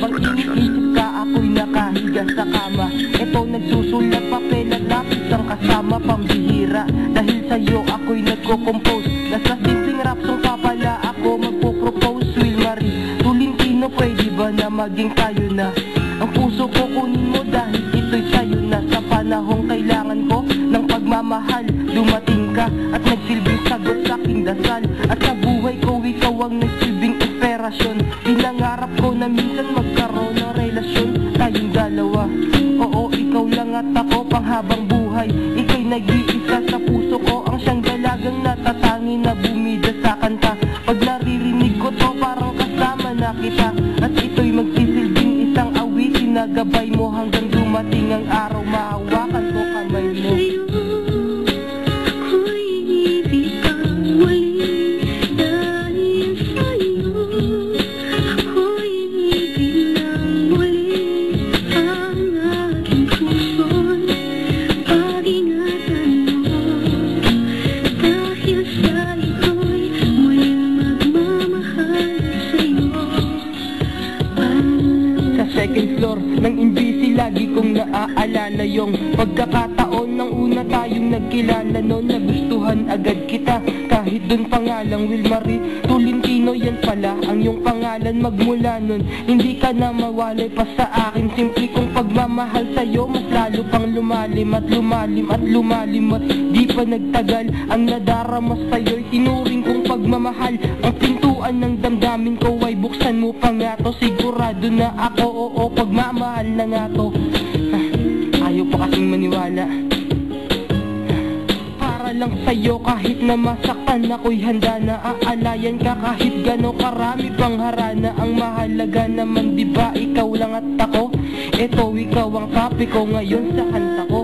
Habang iniisip ka, ako'y nakahiga sa kama. Ito nagsusulat, papel at lapis ang kasama, pambihira. Dahil sa'yo ako'y nagko-compose. Nasa simpleng rap song pa pala ako magpo-propose. Will Marie Tolentino, pwede ba na maging tayo na? Ang puso ko kunin mo dahil ito'y sa'yo na. Sa panahong kailangan ko ng pagmamahal, dumating ka at nagsilbing sagot sa aking dasal. At sa buhay ko ikaw ang nagsilbing inspirasyon. Pinangarap ko na minsan magkaroon ng relasyon, tayong dalawa. Oo, ikaw lang at ako panghabang buhay. Ika'y nag-iisa sa puso ko, ang siyang dalagang natatangi na bumida sa kanta. Pag naririnig ko to parang kasama na kita. At ito'y magsisilbing isang awitin na gabay mo hanggang dumating ang araw mahawakan ko kamay mo. Second floor ng Invisi, lagi kong naaalala yung pagkakataon ng una tayong nagkilala noon. Nagustuhan agad kita kahit dun pangalang Will Marie Tolentino, yan pala ang iyong pangalan magmula nun. Hindi ka na mawalay pa sa akin, simple kong pagmamahal sa'yo mas lalo pang lumalim at lumalim at lumalim. At di pa nagtagal ang nadarama sa'yo'y tinuring kong pagmamahal. Ang pintuan ng damdamin ko ay buksan mo pa nga to. Sigurado na ako, oo, pagmamahal na nga to. Ayaw pa kasing maniwala. Para lang sa'yo kahit na masaktan ako'y handa na aalayan ka kahit gano karami pang harana. Ang mahalaga naman diba ikaw lang at ako. Eto ikaw ang kape ko ngayon sa kanta ko.